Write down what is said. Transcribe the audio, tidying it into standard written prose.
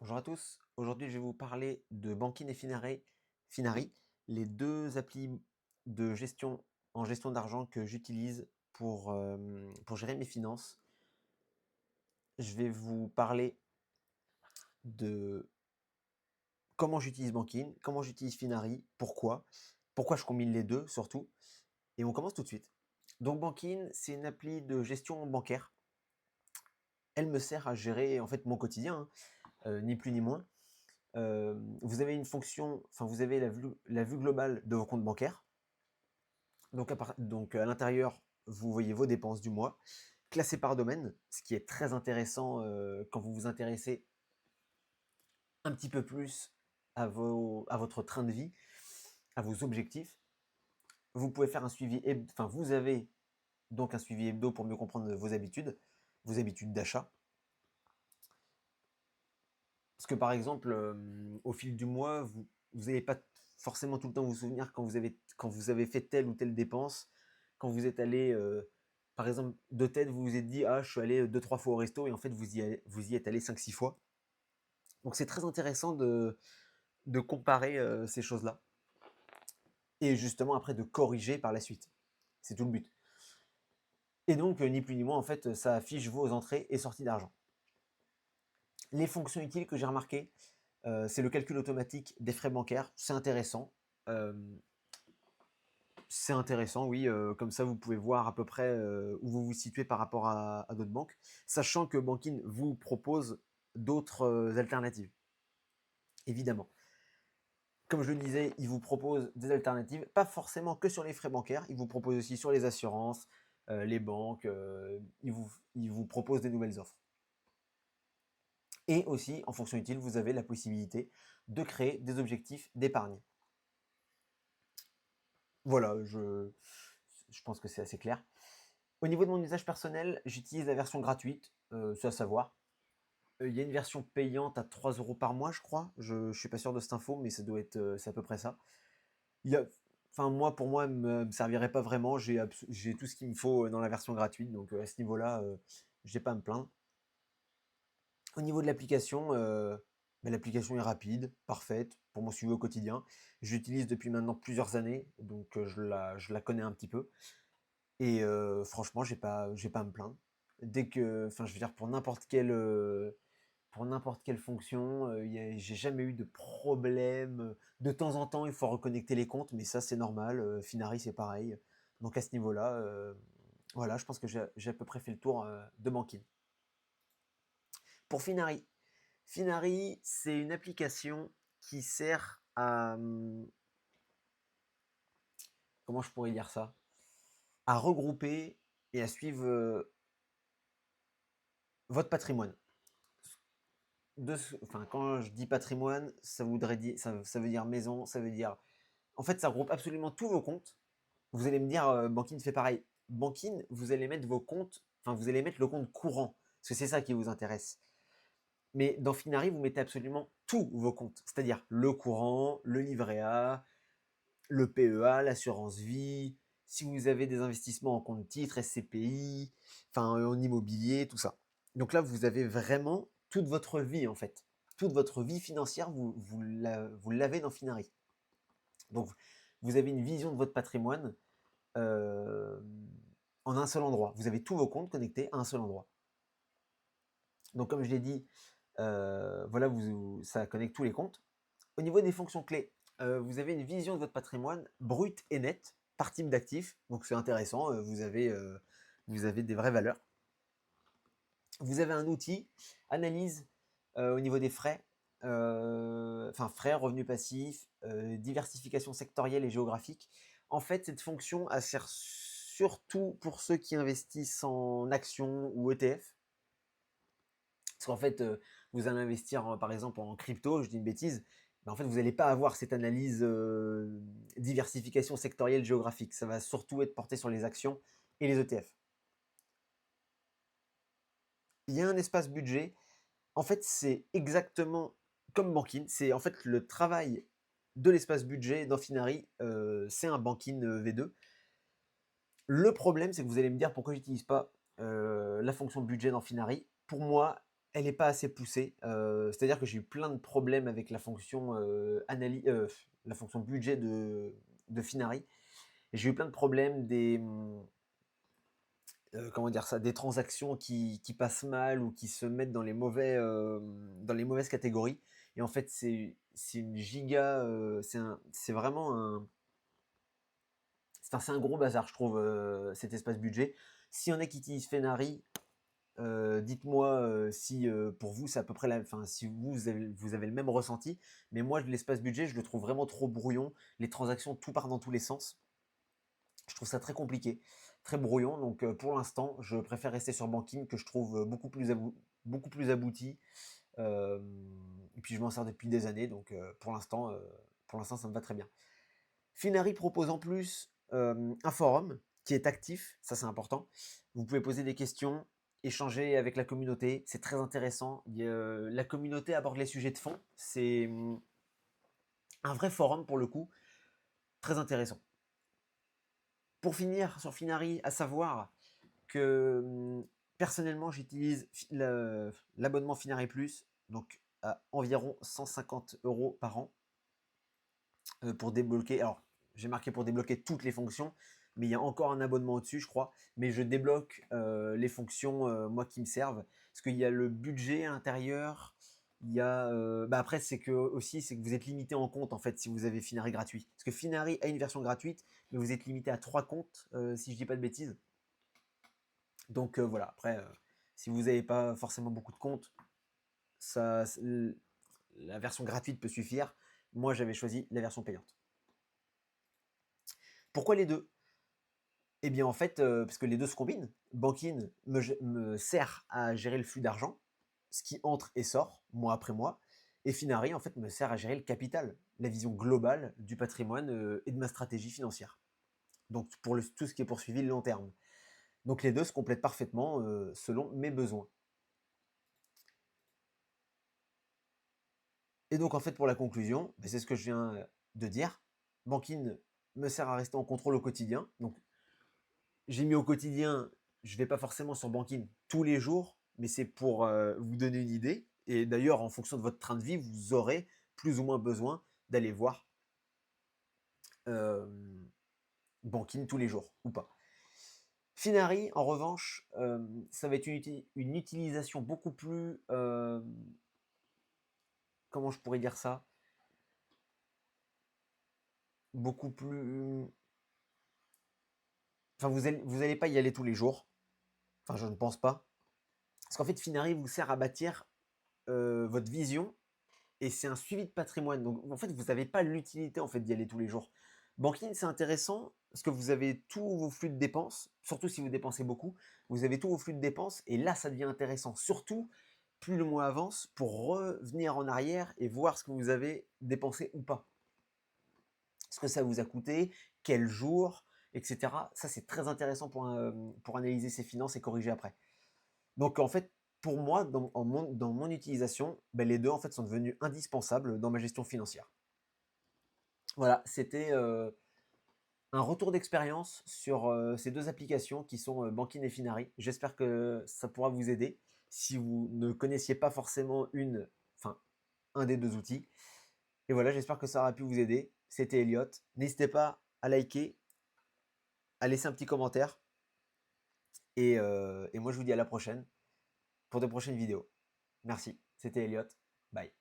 Bonjour à tous, aujourd'hui je vais vous parler de Bankin et Finari, les deux applis de gestion en gestion d'argent que j'utilise pour gérer mes finances. Je vais vous parler de comment j'utilise Bankin, comment j'utilise Finari, pourquoi je combine les deux surtout, et on commence tout de suite. Donc Bankin, c'est une appli de gestion bancaire. Elle me sert à gérer en fait mon quotidien, ni plus ni moins. Vous avez une fonction, enfin vous avez la vue globale de vos comptes bancaires. Donc à l'intérieur, vous voyez vos dépenses du mois, classées par domaine, ce qui est très intéressant quand vous vous intéressez un petit peu plus à votre train de vie, à vos objectifs. Vous pouvez faire un suivi, enfin vous avez donc un suivi hebdo pour mieux comprendre vos habitudes d'achat. Parce que par exemple, au fil du mois, vous n'allez pas forcément tout le temps vous souvenir quand vous avez fait telle ou telle dépense, quand vous êtes allé, par exemple, de tête, vous vous êtes dit, ah, je suis allé deux, trois fois au resto, et en fait, vous y êtes allé cinq, six fois. Donc c'est très intéressant de comparer ces choses-là, et justement après de corriger par la suite. C'est tout le but. Et donc, ni plus ni moins, en fait, ça affiche vos entrées et sorties d'argent. Les fonctions utiles que j'ai remarquées, c'est le calcul automatique des frais bancaires. Euh, c'est intéressant, oui. Comme ça, vous pouvez voir à peu près où vous vous situez par rapport à d'autres banques, sachant que Bankin vous propose d'autres alternatives, évidemment. Comme je le disais, il vous propose des alternatives, pas forcément que sur les frais bancaires, il vous propose aussi sur les assurances, les banques, il vous propose des nouvelles offres. Et aussi, en fonction utile, vous avez la possibilité de créer des objectifs d'épargne. Voilà, je pense que c'est assez clair. Au niveau de mon usage personnel, j'utilise la version gratuite, c'est à savoir. Il y a une version payante à 3 euros par mois, je crois. Je ne suis pas sûr de cette info, mais ça doit être, c'est à peu près ça. Il y a, enfin, moi, pour moi, elle me servirait pas vraiment. J'ai tout ce qu'il me faut dans la version gratuite, donc à ce niveau-là, j'ai pas à me plaindre. Au niveau de l'application, l'application est rapide, parfaite pour mon suivi au quotidien. Je l'utilise depuis maintenant plusieurs années, donc je la connais un petit peu. Et franchement, j'ai pas à me plaindre. Enfin, je veux dire, pour n'importe quelle fonction, j'ai jamais eu de problème. De temps en temps, il faut reconnecter les comptes, mais ça, c'est normal. Finari, c'est pareil. Donc à ce niveau-là, voilà, je pense que j'ai à peu près fait le tour de Bankin. Pour Finari, Finari, c'est une application qui sert à, comment je pourrais dire ça? À regrouper et à suivre votre patrimoine. Enfin, quand je dis patrimoine, ça veut dire maison, ça veut dire. En fait, ça regroupe absolument tous vos comptes. Vous allez me dire, Bankin fait pareil. Bankin, vous allez mettre vos comptes, enfin, vous allez mettre le compte courant, parce que c'est ça qui vous intéresse. Mais dans Finari, vous mettez absolument tous vos comptes, c'est-à-dire le courant, le livret A, le PEA, l'assurance vie, si vous avez des investissements en compte titre, SCPI, enfin en immobilier, tout ça. Donc là, vous avez vraiment toute votre vie en fait. Toute votre vie financière, vous l'avez dans Finari. Donc vous avez une vision de votre patrimoine euh, en un seul endroit. Vous avez tous vos comptes connectés à un seul endroit. Donc comme je l'ai dit, voilà, ça connecte tous les comptes. Au niveau des fonctions clés, vous avez une vision de votre patrimoine brut et net par type d'actifs. Donc c'est intéressant, vous avez des vraies valeurs. Vous avez un outil, analyse au niveau des frais, enfin frais, revenus passifs, diversification sectorielle et géographique. En fait, cette fonction, elle sert surtout pour ceux qui investissent en actions ou ETF. Parce qu'en fait, vous allez investir, par exemple, en crypto, je dis une bêtise, mais en fait, vous n'allez pas avoir cette analyse diversification sectorielle géographique. Ça va surtout être porté sur les actions et les ETF. Il y a un espace budget. En fait, c'est exactement comme Bankin. C'est en fait le travail de l'espace budget dans Finari. C'est un Bankin V2. Le problème, c'est que vous allez me dire pourquoi j'utilise pas la fonction budget dans Finari. Pour moi, elle est pas assez poussée. C'est-à-dire que j'ai eu plein de problèmes avec la fonction, la fonction budget de Finari. J'ai eu plein de problèmes, comment dire ça? Des transactions qui passent mal ou qui se mettent dans les dans les mauvaises catégories et en fait, c'est une giga, c'est vraiment c'est un gros bazar, je trouve, cet espace budget. S'il y en a qui utilisent Fenari, dites-moi, si, pour vous, c'est à peu près la enfin, si vous avez le même ressenti. Mais moi, l'espace budget, je le trouve vraiment trop brouillon. Les transactions, tout part dans tous les sens. Je trouve ça très compliqué, très brouillon. Donc, pour l'instant, je préfère rester sur Banking que je trouve, beaucoup plus abouti. Et puis je m'en sers depuis des années, donc pour l'instant, ça me va très bien. Finari propose en plus un forum qui est actif, ça c'est important. Vous pouvez poser des questions, échanger avec la communauté, c'est très intéressant. La communauté aborde les sujets de fond, c'est un vrai forum pour le coup, très intéressant. Pour finir sur Finari, à savoir que personnellement j'utilise l'abonnement Finari Plus, donc à environ 150 € par an pour débloquer. Alors, j'ai marqué pour débloquer toutes les fonctions, mais il y a encore un abonnement au-dessus, je crois. Mais je débloque les fonctions, moi, qui me servent. Parce qu'il y a le budget à l'intérieur. Il y a. Bah après, c'est que aussi, c'est que vous êtes limité en compte, en fait, si vous avez Finari gratuit. Parce que Finari a une version gratuite, mais vous êtes limité à 3 comptes, si je dis pas de bêtises. Donc voilà, après, si vous n'avez pas forcément beaucoup de comptes, ça, la version gratuite peut suffire. Moi, j'avais choisi la version payante. Pourquoi les deux? Eh bien, en fait, parce que les 2 se combinent. Bankin me sert à gérer le flux d'argent, ce qui entre et sort, mois après mois. Et Finari, en fait, me sert à gérer le capital, la vision globale du patrimoine, et de ma stratégie financière. Donc pour tout ce qui est poursuivi le long terme. Donc les 2 se complètent parfaitement, selon mes besoins. Et donc en fait, pour la conclusion, c'est ce que je viens, de dire. Bankin me sert à rester en contrôle au quotidien. Donc j'ai mis au quotidien, je ne vais pas forcément sur Banking tous les jours, mais c'est pour vous donner une idée. Et d'ailleurs, en fonction de votre train de vie, vous aurez plus ou moins besoin d'aller voir euh, Banking tous les jours ou pas. Finari, en revanche, ça va être une utilisation beaucoup plus. Comment je pourrais dire ça? Beaucoup plus. Enfin, vous allez pas y aller tous les jours. Enfin, je ne pense pas. Parce qu'en fait, Finari vous sert à bâtir votre vision et c'est un suivi de patrimoine. Donc en fait, vous n'avez pas l'utilité en fait d'y aller tous les jours. Banking, c'est intéressant parce que vous avez tous vos flux de dépenses, surtout si vous dépensez beaucoup, vous avez tous vos flux de dépenses et là, ça devient intéressant. Surtout, plus le mois avance pour revenir en arrière et voir ce que vous avez dépensé ou pas. Ce que ça vous a coûté, quel jour, etc. Ça, c'est très intéressant pour analyser ses finances et corriger après. Donc en fait, pour moi, dans mon utilisation, les deux en fait sont devenus indispensables dans ma gestion financière. Voilà, c'était un retour d'expérience sur ces deux applications qui sont Bankin et Finari. J'espère que ça pourra vous aider si vous ne connaissiez pas forcément enfin un des deux outils. Et voilà, j'espère que ça aura pu vous aider. C'était Elliot. N'hésitez pas à liker, à laisser un petit commentaire. Et moi, je vous dis à la prochaine pour de prochaines vidéos. Merci. C'était Elliot. Bye.